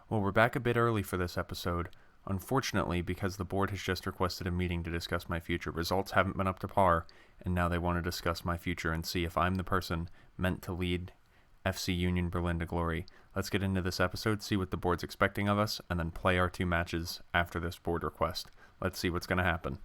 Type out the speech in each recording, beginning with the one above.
Well, we're back a bit early for this episode, unfortunately because the board has just requested a meeting to discuss my future. Results haven't been up to par, and now they want to discuss my future and see if I'm the person meant to lead FC Union Berlin to glory. Let's get into this episode, see what the board's expecting of us, and then play our 2 matches after this board request. Let's see what's going to happen.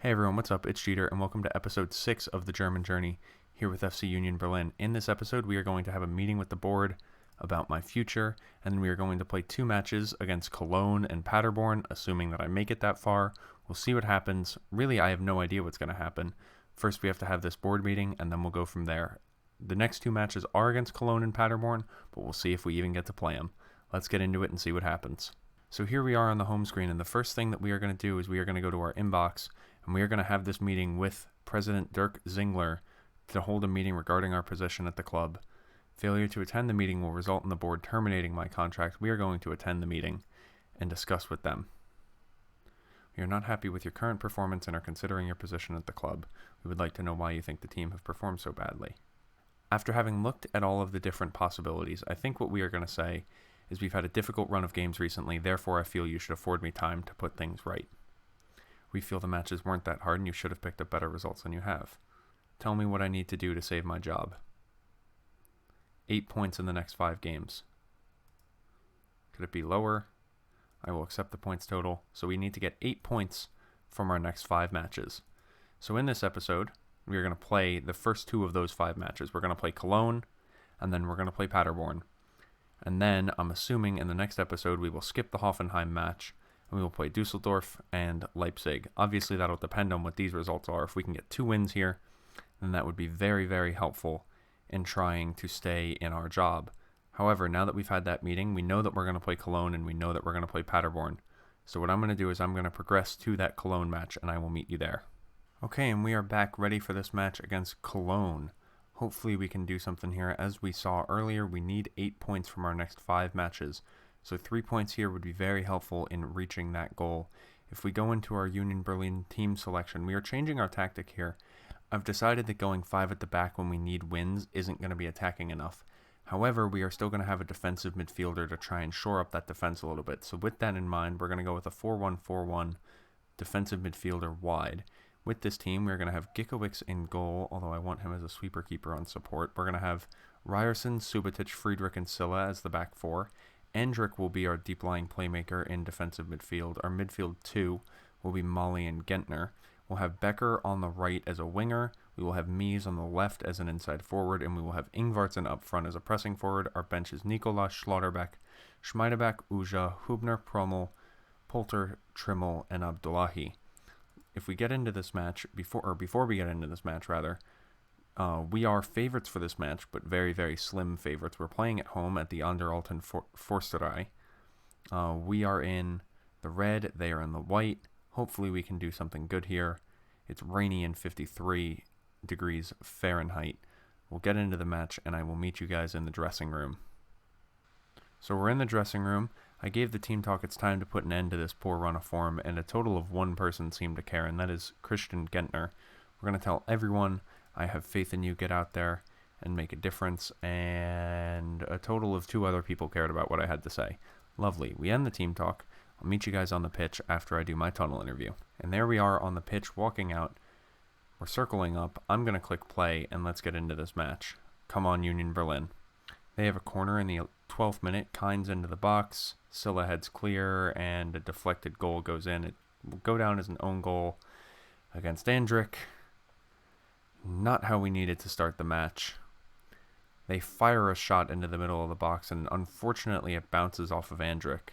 Hey everyone, what's up? It's Jeter, and welcome to episode 6 of the German Journey here with FC Union Berlin. In this episode, we are going to have a meeting with the board about my future, and then we are going to play 2 matches against Cologne and Paderborn, assuming that I make it that far. We'll see what happens. Really, I have no idea what's going to happen. First, we have to have this board meeting, and then we'll go from there. The next 2 matches are against Cologne and Paderborn, but we'll see if we even get to play them. Let's get into it and see what happens. So here we are on the home screen, and the first thing that we are going to do is we are going to go to our inbox, and we are going to have this meeting with President Dirk Zingler to hold a meeting regarding our position at the club. Failure to attend the meeting will result in the board terminating my contract. We are going to attend the meeting and discuss with them. We are not happy with your current performance and are considering your position at the club. We would like to know why you think the team have performed so badly. After having looked at all of the different possibilities, I think what we are going to say is we've had a difficult run of games recently, therefore I feel you should afford me time to put things right. We feel the matches weren't that hard and you should have picked up better results than you have. Tell me what I need to do to save my job. 8 points in the next 5 games. Could it be lower? I will accept the points total. So we need to get 8 points from our next 5 matches. So in this episode, we are going to play the first 2 of those 5 matches. We're going to play Cologne, and then we're going to play Paderborn. And then, I'm assuming in the next episode, we will skip the Hoffenheim match, and we will play Dusseldorf and Leipzig. Obviously, that'll depend on what these results are. If we can get 2 wins here, then that would be very, very helpful in trying to stay in our job. However, now that we've had that meeting, we know that we're going to play Cologne, and we know that we're going to play Paderborn. So what I'm going to do is I'm going to progress to that Cologne match, and I will meet you there. Okay, and we are back ready for this match against Cologne. Hopefully we can do something here. As we saw earlier, we need 8 points from our next 5 matches. So 3 points here would be very helpful in reaching that goal. If we go into our Union Berlin team selection, we are changing our tactic here. I've decided that going 5 at the back when we need wins isn't going to be attacking enough. However, we are still going to have a defensive midfielder to try and shore up that defense a little bit. So with that in mind, we're going to go with a 4-1-4-1 defensive midfielder wide. With this team, we're going to have Giekewicz in goal, although I want him as a sweeper keeper on support. We're going to have Ryerson, Subotic, Friedrich, and Silla as the back 4. Endrick will be our deep-lying playmaker in defensive midfield. Our midfield 2 will be Molly and Gentner. We'll have Becker on the right as a winger. We will have Mies on the left as an inside forward, and we will have Ingvartsen up front as a pressing forward. Our bench is Nikola, Schlotterbeck, Schmeidebeck, Uja, Hubner, Prommel, Polter, Trimmel, and Abdullahi. If we get into this match, before we get into this match, we are favorites for this match, but very, very slim favorites. We're playing at home at the Anderalten Forsterei. We are in the red, they are in the white. Hopefully we can do something good here. It's rainy and 53 degrees Fahrenheit. We'll get into the match, and I will meet you guys in the dressing room. So we're in the dressing room. I gave the team talk it's time to put an end to this poor run of form, and a total of 1 person seemed to care, and that is Christian Gentner. We're going to tell everyone, I have faith in you, get out there and make a difference, and a total of 2 other people cared about what I had to say. Lovely. We end the team talk. I'll meet you guys on the pitch after I do my tunnel interview. And there we are on the pitch walking out. We're circling up. I'm going to click play, and let's get into this match. Come on, Union Berlin. They have a corner in the 12th minute. Kynes into the box. Silla heads clear, and a deflected goal goes in. It will go down as an own goal against Andrick. Not how we needed to start the match. They fire a shot into the middle of the box, and unfortunately it bounces off of Andrick.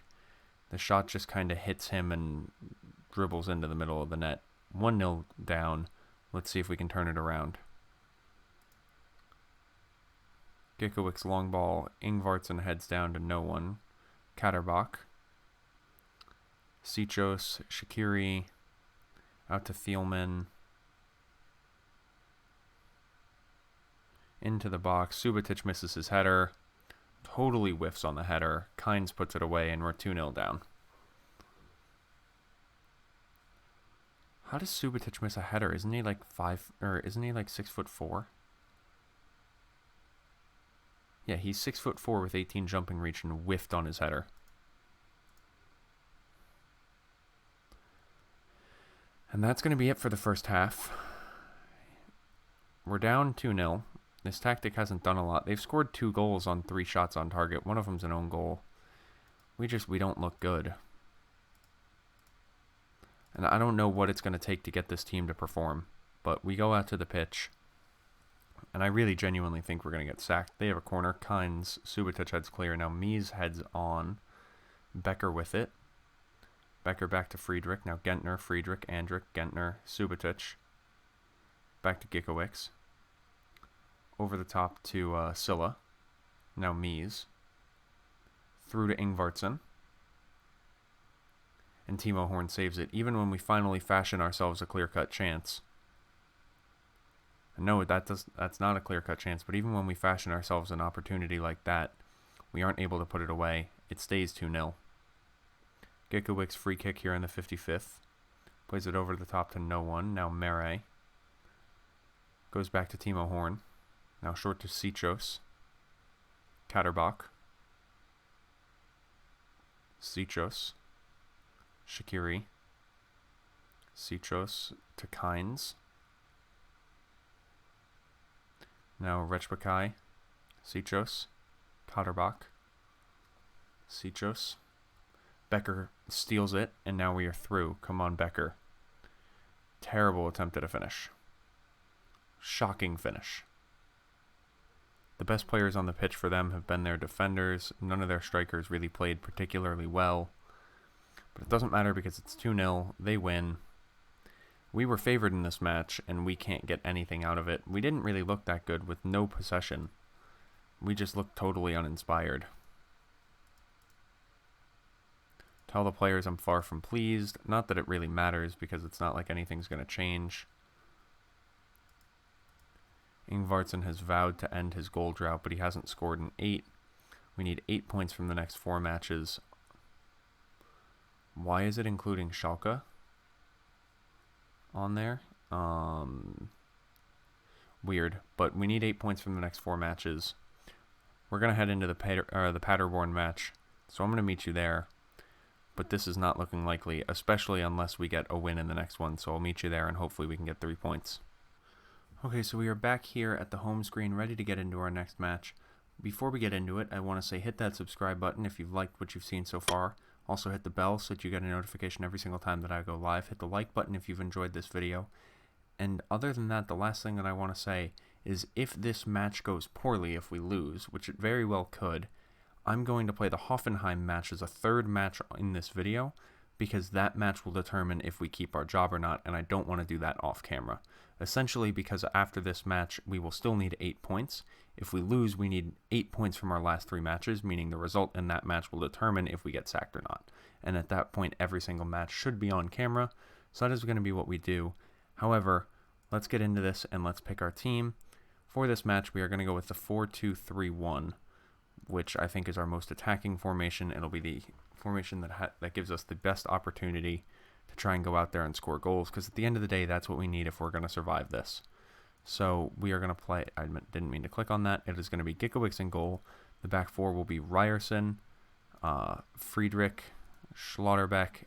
The shot just kind of hits him and dribbles into the middle of the net. 1-0 down. Let's see if we can turn it around. Giekewicz long ball. Ingvartsen heads down to no one. Katterbach. Sichos. Shaqiri. Out to Thielman. Into the box. Subotic misses his header. Totally whiffs on the header. Kynes puts it away, and we're 2-0 down. How does Subotic miss a header? Isn't he like 6'4"? Yeah, he's 6'4" with 18 jumping reach and whiffed on his header. And that's going to be it for the first half. We're down 2-0. This tactic hasn't done a lot. They've scored 2 goals on 3 shots on target. One of them's an own goal. We don't look good. And I don't know what it's going to take to get this team to perform. But we go out to the pitch. And I really genuinely think we're going to get sacked. They have a corner. Kynes, Subotic heads clear. Now Mies heads on. Becker with it. Becker back to Friedrich. Now Gentner, Friedrich, Andrich, Gentner, Subotic. Back to Giekewicz. Over the top to Silla. Now Mies. Through to Ingvartsen. And Timo Horn saves it, even when we finally fashion ourselves a clear-cut chance. No, that's not a clear-cut chance, but even when we fashion ourselves an opportunity like that, we aren't able to put it away. It stays 2-0. Giekewicz free kick here in the 55th. Plays it over the top to no one. Now Mere. Goes back to Timo Horn. Now short to Sichos. Katterbach. Sichos. Shaqiri. Sichos to Kynes. Now Rechbakai. Sichos. Katterbach. Sichos. Becker steals it, and now we are through. Come on, Becker. Terrible attempt at a finish. Shocking finish. The best players on the pitch for them have been their defenders. None of their strikers really played particularly well. But it doesn't matter because it's 2-0. They win. We were favored in this match, and we can't get anything out of it. We didn't really look that good with no possession. We just looked totally uninspired. Tell the players I'm far from pleased. Not that it really matters because it's not like anything's going to change. Ingvartsen has vowed to end his goal drought, but he hasn't scored in 8. We need 8 points from the next 4 matches. Why is it including Schalke on there? Weird, but we need 8 points from the next 4 matches. We're going to head into the Paderborn match, so I'm going to meet you there. But this is not looking likely, especially unless we get a win in the next one. So I'll meet you there, and hopefully we can get 3 points. Okay, so we are back here at the home screen, ready to get into our next match. Before we get into it, I want to say hit that subscribe button if you've liked what you've seen so far. Also hit the bell so that you get a notification every single time that I go live. Hit the like button if you've enjoyed this video. And other than that, the last thing that I want to say is if this match goes poorly, if we lose, which it very well could, I'm going to play the Hoffenheim match as a 3rd match in this video because that match will determine if we keep our job or not, and I don't want to do that off camera. Essentially because after this match, we will still need 8 points. If we lose, we need 8 points from our last 3 matches, meaning the result in that match will determine if we get sacked or not. And at that point, every single match should be on camera, so that is going to be what we do. However, let's get into this and let's pick our team. For this match, we are going to go with the 4-2-3-1. Which I think is our most attacking formation. It'll be the formation that gives us the best opportunity to try and go out there and score goals, because at the end of the day, that's what we need if we're going to survive this. So we are going to play, I didn't mean to click on that. It is going to be Giekewicz in goal. The back 4 will be Ryerson, Friedrich, Schlotterbeck.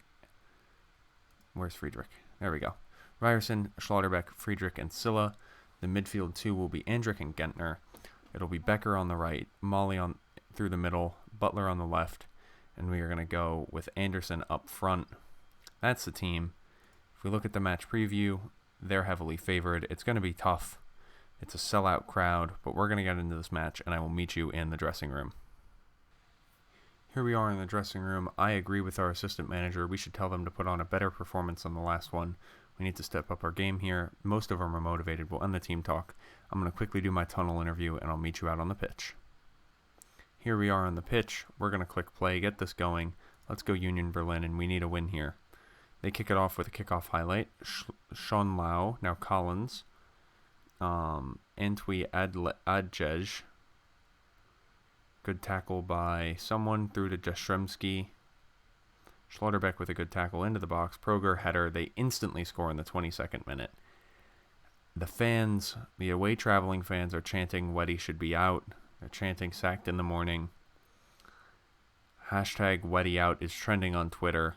Where's Friedrich? There we go. Ryerson, Schlotterbeck, Friedrich, and Silla. The midfield 2 will be Andrich and Gentner. It'll be Becker on the right, Molly through the middle, Butler on the left, and we are going to go with Anderson up front. That's the team. If we look at the match preview, they're heavily favored. It's going to be tough. It's a sellout crowd, but we're going to get into this match, and I will meet you in the dressing room. Here we are in the dressing room. I agree with our assistant manager. We should tell them to put on a better performance than the last one. We need to step up our game here. Most of them are motivated. We'll end the team talk. I'm going to quickly do my tunnel interview, and I'll meet you out on the pitch. Here we are on the pitch. We're going to click play, get this going. Let's go Union Berlin, and we need a win here. They kick it off with a kickoff highlight. Sean Lau, now Collins. Antwi Adjej. Good tackle by someone through to Jastrzemski. Schlotterbeck with a good tackle into the box. Proger header. They instantly score in the 22nd minute. The fans, the away traveling fans, are chanting Weddy should be out. They're chanting sacked in the morning. Hashtag Weddy out is trending on Twitter.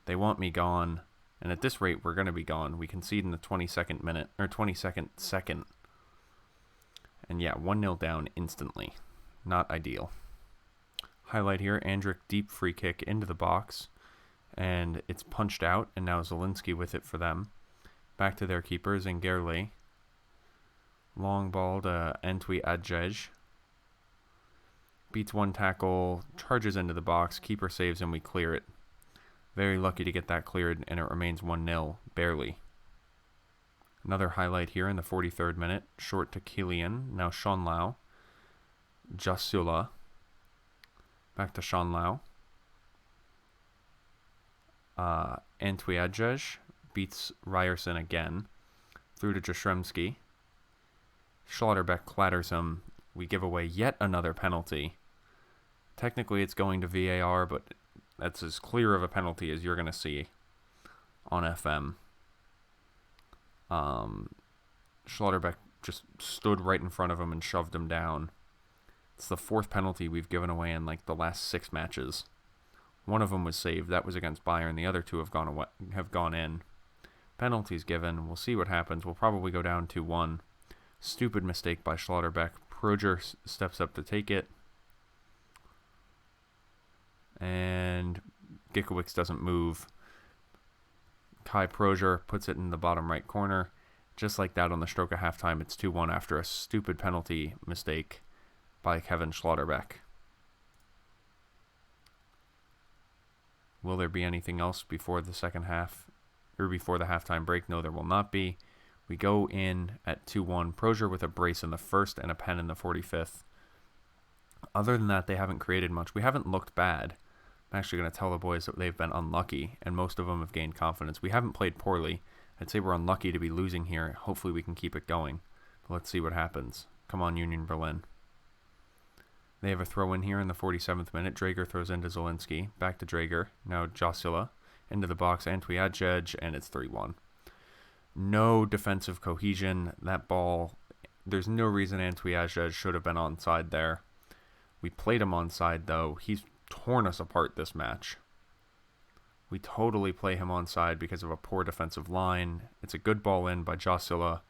They want me gone. And at this rate, we're going to be gone. We concede in the 22nd minute, or 22nd second. And yeah, 1-0 down instantly. Not ideal. Highlight here, Andrick deep free kick into the box. And it's punched out, and now Zielinski with it for them. Back to their keeper, Zingerle. Long ball to Antwi Adjej. Beats one tackle, charges into the box, keeper saves, and we clear it. Very lucky to get that cleared, and it remains 1-0, barely. Another highlight here in the 43rd minute. Short to Killian, now Schonlau. Jasula. Back to Schonlau. Antwi Adjej beats Ryerson again. Through to Jastrzemski. Schlotterbeck clatters him. We give away yet another penalty. Technically it's going to VAR, but that's as clear of a penalty as you're going to see on FM. Schlotterbeck just stood right in front of him and shoved him down. It's the 4th penalty we've given away in like the last 6 matches. One of them was saved. That was against Bayern. The other 2 have gone in. Penalties given. We'll see what happens. We'll probably go down 2-1. Stupid mistake by Schlotterbeck. Proger steps up to take it. And Giekewicz doesn't move. Kai Proger puts it in the bottom right corner. Just like that on the stroke of halftime, it's 2-1 after a stupid penalty mistake by Kevin Schlotterbeck. Will there be anything else before the second half, or before the halftime break? No, there will not be. We go in at 2-1. Proger with a brace in the 1st and a pen in the 45th. Other than that, they haven't created much. We haven't looked bad. I'm actually going to tell the boys that they've been unlucky, and most of them have gained confidence. We haven't played poorly. I'd say we're unlucky to be losing here. Hopefully we can keep it going. But let's see what happens. Come on, Union Berlin. They have a throw in here in the 47th minute. Drager throws into Zielinski. Back to Drager. Now Jasula. Into the box. Antwi Adjej, and it's 3-1. No defensive cohesion. That ball, there's no reason Antwi Adjej should have been onside there. We played him onside, though. He's torn us apart this match. We totally play him onside because of a poor defensive line. It's a good ball in by Jasula,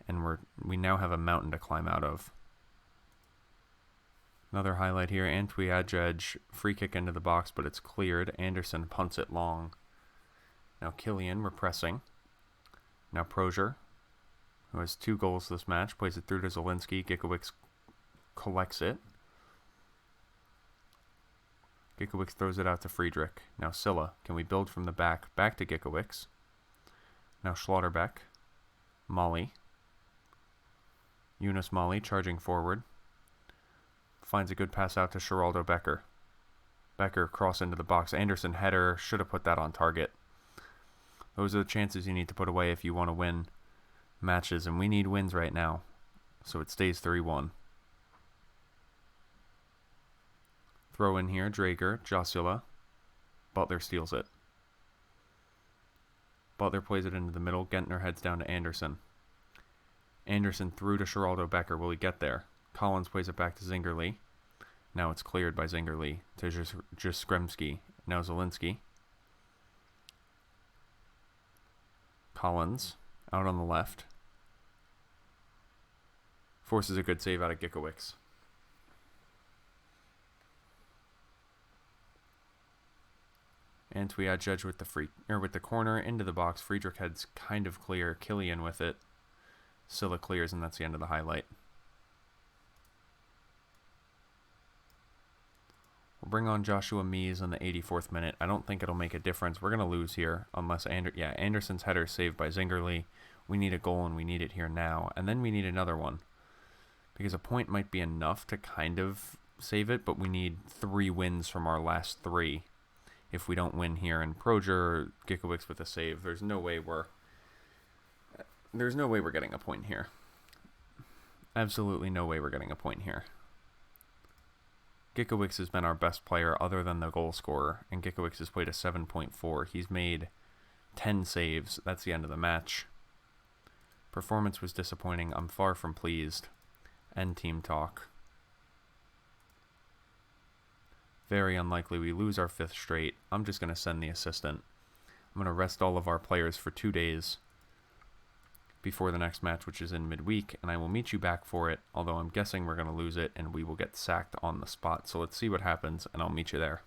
and we now have a mountain to climb out of. Another highlight here, Antwi Adjej, free kick into the box, but it's cleared. Anderson punts it long. Now Killian, we're pressing. Now Proger, who has 2 goals this match, plays it through to Zielinski. Giekewicz collects it. Giekewicz throws it out to Friedrich. Now Silla, can we build from the back? Back to Giekewicz. Now Schlotterbeck. Molly. Yunus Molly charging forward. Finds a good pass out to Geraldo Becker. Becker cross into the box. Anderson header. Should have put that on target. Those are the chances you need to put away if you want to win matches. And we need wins right now. So it stays 3-1. Throw in here. Drager. Jasula. Butler steals it. Butler plays it into the middle. Gentner heads down to Anderson. Anderson through to Geraldo Becker. Will he get there? Collins plays it back to Zingerle. Now it's cleared by Zingerle to Jastrzemski. Now Zielinski. Collins out on the left. Forces a good save out of Giekewicz. Antwi Adjej with the corner into the box. Friedrich heads kind of clear. Killian with it. Silla clears, and that's the end of the highlight. We'll bring on Joshua Mies in the 84th minute. I don't think it'll make a difference. We're going to lose here unless Anderson's header saved by Zingerle. We need a goal, and we need it here now. And then we need another one. Because a point might be enough to kind of save it, but we need 3 wins from our last 3 if we don't win here. And Proger, Giekewicz with a save. There's no way we're getting a point here. Absolutely no way we're getting a point here. Giekewicz has been our best player other than the goal scorer, and Giekewicz has played a 7.4. He's made 10 saves. That's the end of the match. Performance was disappointing. I'm far from pleased. End team talk. Very unlikely we lose our 5th straight. I'm just going to send the assistant. I'm going to rest all of our players for 2 days before the next match, which is in midweek, and I will meet you back for it, although I'm guessing we're going to lose it and we will get sacked on the spot. So let's see what happens, and I'll meet you there.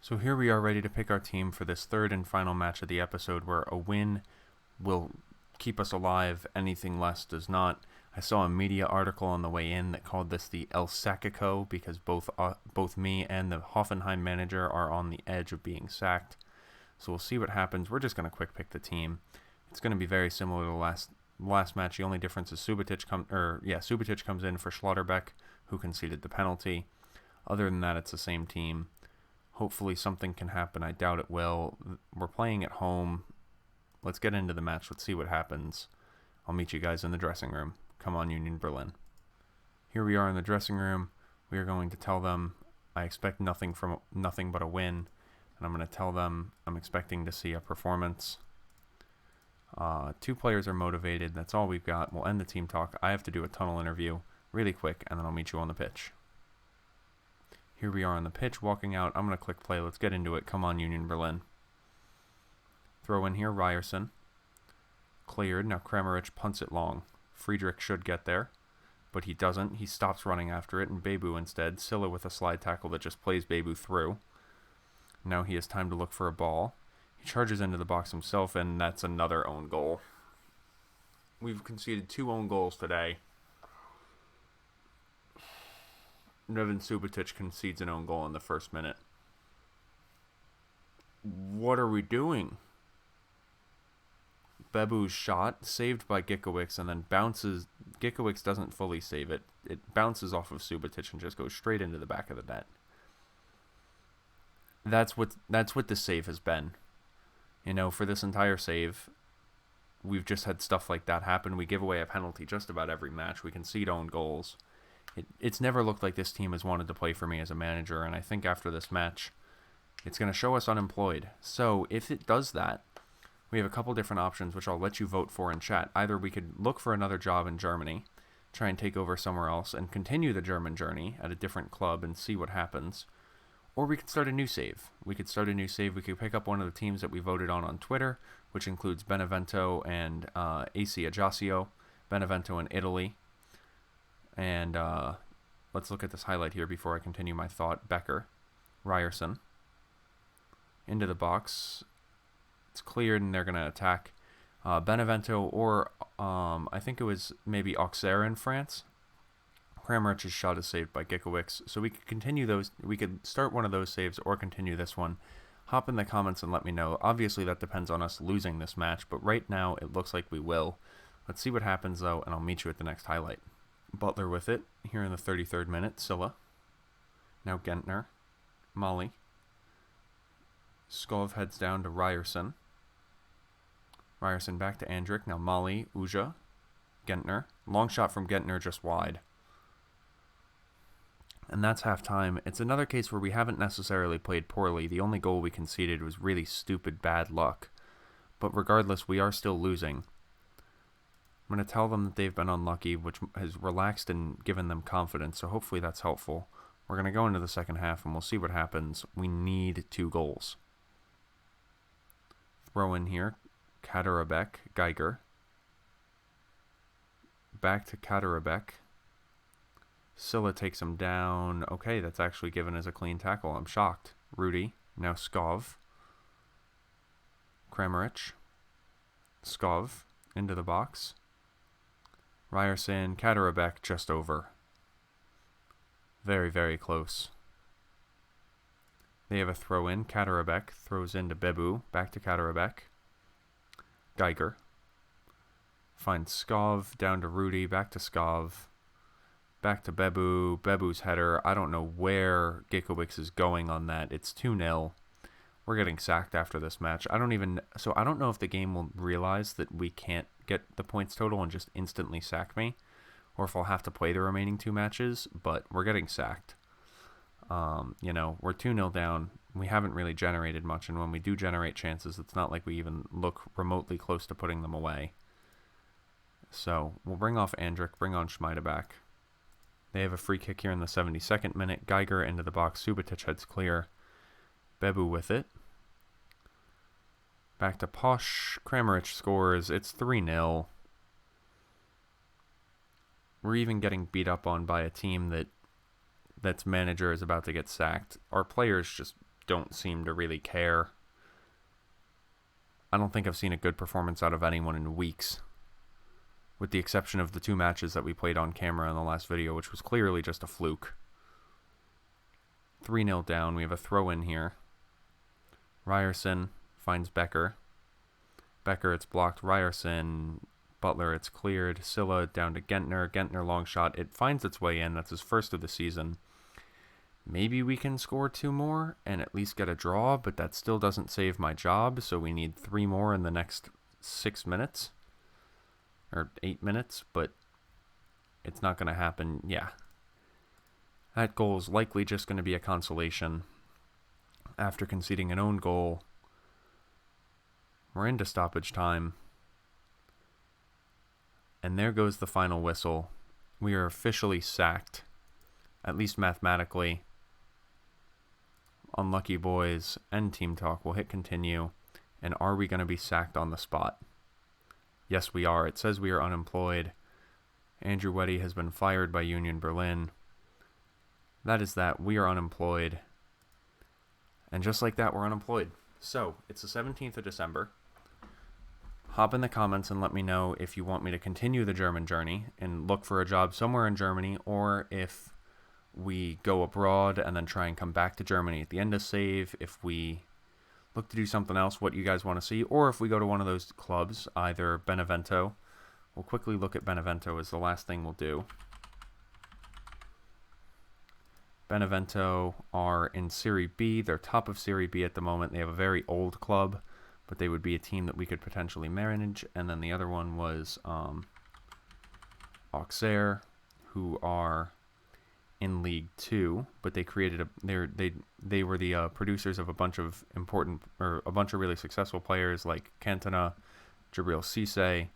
So here we are ready to pick our team for this third and final match of the episode, where a win will keep us alive, anything less does not. I saw a media article on the way in that called this the El Sackico, because both me and the Hoffenheim manager are on the edge of being sacked. So we'll see what happens. We're just going to quick pick the team. It's going to be very similar to the last match. The only difference is Subotic comes in for Schlotterbeck, who conceded the penalty. Other than that, it's the same team. Hopefully something can happen. I doubt it will. We're playing at home. Let's get into the match. Let's see what happens. I'll meet you guys in the dressing room. Come on, Union Berlin. Here we are in the dressing room. We are going to tell them I expect nothing but a win. And I'm going to tell them I'm expecting to see a performance. 2 players are motivated. That's all we've got. We'll end the team talk. I have to do a tunnel interview really quick, and then I'll meet you on the pitch. Here we are on the pitch, walking out. I'm going to click play. Let's get into it. Come on, Union Berlin. Throw in here, Ryerson. Cleared. Now Kramaric punts it long. Friedrich should get there, but he doesn't. He stops running after it, and Bebu instead. Silla with a slide tackle that just plays Bebu through. Now he has time to look for a ball. He charges into the box himself, and that's another own goal. We've conceded 2 own goals today. Neven Subotic concedes an own goal in the first minute. What are we doing? Bebu's shot, saved by Gikowicz, and then bounces. Gikowicz doesn't fully save it. It bounces off of Subotic and just goes straight into the back of the net. That's what the save has been. You know, for this entire save, we've just had stuff like that happen. We give away a penalty just about every match. We concede own goals. It's never looked like this team has wanted to play for me as a manager, and I think after this match, it's going to show us unemployed. So if it does that, we have a couple different options, which I'll let you vote for in chat. Either we could look for another job in Germany, try and take over somewhere else, and continue the German journey at a different club and see what happens. Or we could start a new save. We could pick up one of the teams that we voted on Twitter, which includes Benevento and AC Ajaccio. Benevento in Italy. And let's look at this highlight here before I continue my thought. Becker. Ryerson. Into the box. It's cleared, and they're going to attack Benevento, or I think it was maybe Auxerre in France. Kramaric's shot is saved by Gikowicz, so we could continue those. We could start one of those saves or continue this one. Hop in the comments and let me know. Obviously, that depends on us losing this match, but right now it looks like we will. Let's see what happens, though, and I'll meet you at the next highlight. Butler with it here in the 33rd minute. Silla. Now Gentner. Molly. Skov heads down to Ryerson. Ryerson back to Andrick. Now Molly. Uja. Gentner. Long shot from Gentner, just wide. And that's halftime. It's another case where we haven't necessarily played poorly. The only goal we conceded was really stupid bad luck. But regardless, we are still losing. I'm going to tell them that they've been unlucky, which has relaxed and given them confidence, so hopefully that's helpful. We're going to go into the second half, and we'll see what happens. We need 2 goals. Throw in here. Kaderabek, Geiger. Back to Kaderabek. Silla takes him down. Okay, that's actually given as a clean tackle. I'm shocked. Rudy. Now Skov. Kramaric. Skov. Into the box. Ryerson. Kaderabek just over. Very, very close. They have a throw in. Kaderabek throws into Bebu. Back to Kaderabek. Geiger. Finds Skov. Down to Rudy. Back to Skov. Back to Bebu. Bebu's header. I don't know where Gikowicz is going on that. It's 2-0. We're getting sacked after this match. I don't know if the game will realize that we can't get the points total and just instantly sack me, or if I'll have to play the remaining 2 matches, but we're getting sacked. We're 2-0 down. We haven't really generated much, and when we do generate chances, it's not like we even look remotely close to putting them away. So we'll bring off Andrick, bring on Schmeida back. They have a free kick here in the 72nd minute. Geiger into the box. Subotic heads clear. Bebu with it. Back to Posh. Kramaric scores. It's 3-0. We're even getting beat up on by a team that's manager is about to get sacked. Our players just don't seem to really care. I don't think I've seen a good performance out of anyone in weeks, with the exception of the 2 matches that we played on camera in the last video, which was clearly just a fluke. 3-0 down. We have a throw-in here. Ryerson finds Becker. Becker, it's blocked. Ryerson, Butler, it's cleared. Silla down to Gentner. Gentner, long shot. It finds its way in. That's his first of the season. Maybe we can score 2 more and at least get a draw, but that still doesn't save my job, so we need 3 more in the next 6 minutes. Or 8 minutes, but it's not going to happen. Yeah. That goal is likely just going to be a consolation. After conceding an own goal, we're into stoppage time. And there goes the final whistle. We are officially sacked, at least mathematically. Unlucky boys. End team talk. We'll hit continue. And are we going to be sacked on the spot? Yes, we are. It says we are unemployed. Andrew Weddy has been fired by Union Berlin. That is that. We are unemployed. And just like that, we're unemployed. So, it's the 17th of December. Hop in the comments and let me know if you want me to continue the German journey and look for a job somewhere in Germany, or if we go abroad and then try and come back to Germany at the end of save, if we look to do something else, what you guys want to see, or if we go to one of those clubs, either Benevento. We'll quickly look at Benevento as the last thing we'll do. Benevento are in Serie B. They're top of Serie B at the moment. They have a very old club, but they would be a team that we could potentially manage. And then the other one was Auxerre, who are in League 2, but they created they were the producers of a bunch of really successful players like Cantona, Jabril Cisse,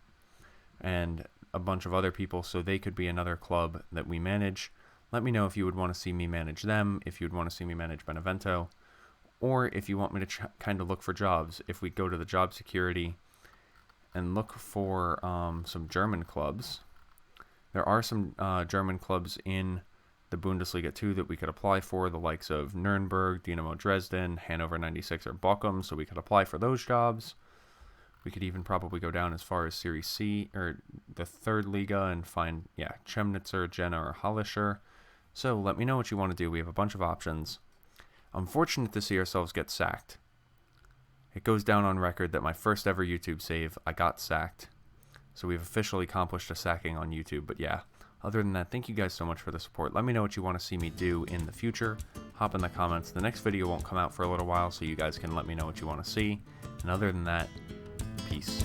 and a bunch of other people, so they could be another club that we manage. Let me know if you would want to see me manage them, if you'd want to see me manage Benevento, or if you want me to kind of look for jobs. If we go to the job security and look for some German clubs, there are some German clubs in the Bundesliga 2 that we could apply for, the likes of Nuremberg, Dynamo Dresden, Hannover 96, or Bochum, so we could apply for those jobs. We could even probably go down as far as Serie C, or the 3rd Liga, and find, Chemnitzer, Jena, or Hallischer. So let me know what you want to do. We have a bunch of options. I'm fortunate to see ourselves get sacked. It goes down on record that my first ever YouTube save, I got sacked. So we've officially accomplished a sacking on YouTube, but yeah. Other than that, thank you guys so much for the support. Let me know what you want to see me do in the future. Hop in the comments. The next video won't come out for a little while, so you guys can let me know what you want to see. And other than that, peace.